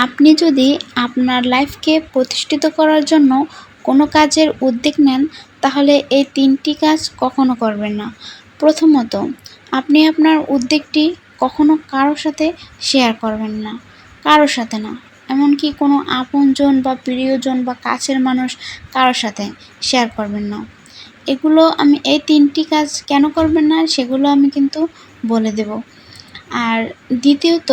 আপনি যদি আপনার লাইফকে প্রতিষ্ঠিত করার জন্য কোনো কাজের উদ্যোগ নেন, তাহলে এই ৩টি কাজ কখনো করবেন না। প্রথমত, আপনি আপনার উদ্যোগটি কখনো কারো সাথে শেয়ার করবেন না। কারো সাথে না। এমনকি কোনো আপনজন বা প্রিয়জন বা কাছের মানুষ কারো সাথে শেয়ার করবেন না। এই ৩টি কাজ কেন করবেন না সেগুলো আমি কিন্তু বলে দেব। আর দ্বিতীয়ত,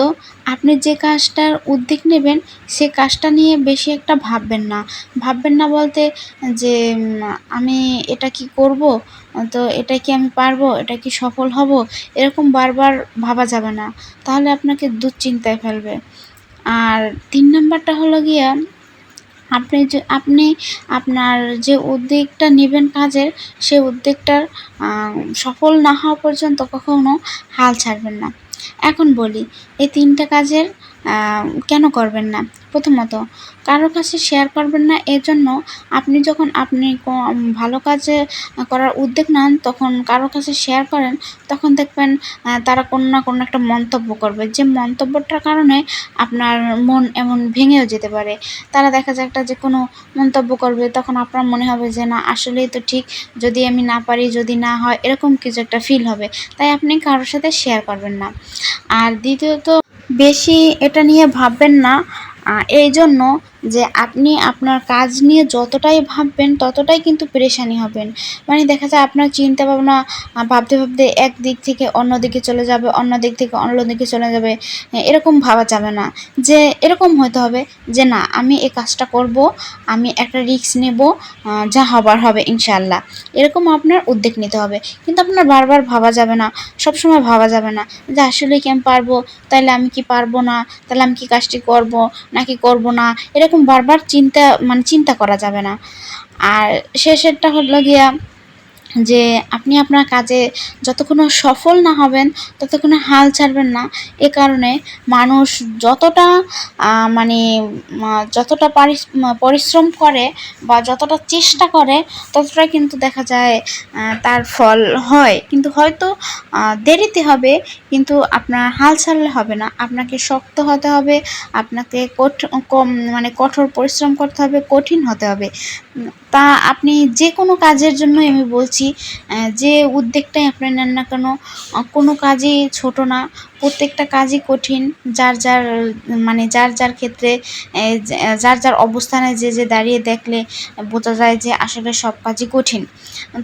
আপনি যে কাজটার উদ্যোগ নেবেন সে কাজটা নিয়ে বেশি একটা ভাববেন না বলতে যে আমি এটা কি করব, তো এটা কি আমি পারবো, এটা কি সফল হব, এরকম বারবার ভাবা যাবে না, তাহলে আপনাকে দুশ্চিন্তায় ফেলবে। আর ৩ নাম্বারটা হলো গিয়া, আপনি আপনার যে উদ্যোগটা নেবেন কাজের, সে উদ্যোগটার সফল না হওয়া পর্যন্ত কখনো হাল ছাড়বেন না। এখন বলি এই ৩টা কাজের কেন করবেন না। প্রথমত, কারো কাছে শেয়ার করবেন না এজন্য, যখন আপনি ভালো কাজে করার উদ্যোগ নেন, তখন কারো কাছে শেয়ার করেন, তখন দেখবেন তারা কোনো না কোনো একটা মন্তব্য করবে, যে মন্তব্যটার কারণে আপনার মন এমন ভেঙেও যেতে পারে। তারা দেখা যায় একটা যে কোনো মন্তব্য করবে, তখন আপনার মনে হবে যে না, আসলেই তো ঠিক, যদি আমি না পারি, যদি না হয়, এরকম কিছু একটা ফিল হবে। তাই আপনি কারোর সাথে শেয়ার করবেন না। আর দ্বিতীয়ত, বেশি এটা নিয়ে ভাববেন না এই জন্য যে আপনি আপনার কাজ নিয়ে যতটাই ভাববেন ততটাই কিন্তু পেরেশানি হবেন। মানে দেখা যায় আপনার চিন্তা ভাবনা ভাবতে একদিক থেকে অন্যদিকে চলে যাবে, অন্য দিক থেকে অন্যদিকে চলে যাবে। এরকম ভাবা যাবে না, যে এরকম হতে হবে যে না, আমি এই কাজটা করব, আমি একটা রিস্ক নেব, যা হবার হবে ইনশাআল্লাহ। এরকম আপনার উদ্যোগ নিতে হবে। কিন্তু আপনার বারবার ভাবা যাবে না, সবসময় ভাবা যাবে না যে আসলে কি আমি পারবো, তাহলে আমি কি পারবো না, তাহলে আমি কি কাজটি করব নাকি করব না, এরকম বারবার চিন্তা করা যাবে না। আর শেষেরটা হলো গিয়া যে আপনি আপনার কাজে যতক্ষণ সফল না হবেন ততক্ষণ হাল ছাড়বেন না। এ কারণে মানুষ যতটা মানে যতটা পরিশ্রম করে বা যতটা চেষ্টা করে, ততটাই কিন্তু দেখা যায় তার ফল হয়। কিন্তু হয়তো দেরিতে হবে, কিন্তু আপনার হাল ছাড়লে হবে না। আপনাকে শক্ত হতে হবে, আপনাকে কঠোর পরিশ্রম করতে হবে, কঠিন হতে হবে। তা আপনি যে কোনো কাজের জন্যই আমি বলছি, যে উদ্যোগটাই আপনি নেন না কেন, কোনো কাজই ছোট না, প্রত্যেকটা কাজই কঠিন। যার যার ক্ষেত্রে যার যার অবস্থানে যে দাঁড়িয়ে দেখলে বোঝা যায় যে আসলে সব কাজই কঠিন।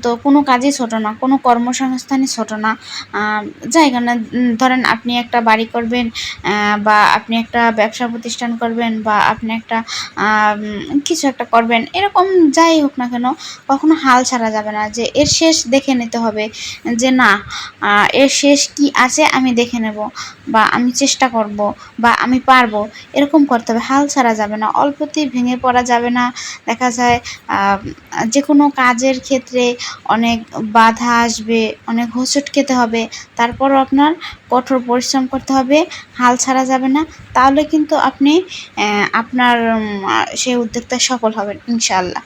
তো কোনো কাজই ছোট না, কোনো কর্মসংস্থানই ছোট না। জায়গা না, ধরেন আপনি একটা বাড়ি করবেন, বা আপনি একটা ব্যবসা প্রতিষ্ঠান করবেন, বা আপনি একটা কিছু একটা করবেন, এরকম যাই হোক না কেন, কখনো হাল ছাড়া যাবে না। যে এর শেষ দেখে নিতে হবে, যে না, এর শেষ কি আছে আমি দেখে নেব, বা আমি চেষ্টা করব, বা আমি পারবো, এরকম করতে হবে। হাল ছাড়া যাবে না, অল্পতেই ভেঙে পড়া যাবে না। দেখা যায় যে কোনো কাজের ক্ষেত্রে অনেক বাধা আসবে, অনেক হোঁচট খেতে হবে, তারপরও আপনার কঠোর পরিশ্রম করতে হবে, হাল ছাড়া যাবে না। তাহলে কিন্তু আপনি আপনার সেই উদ্যোগটা সফল হবেন ইনশাআল্লাহ।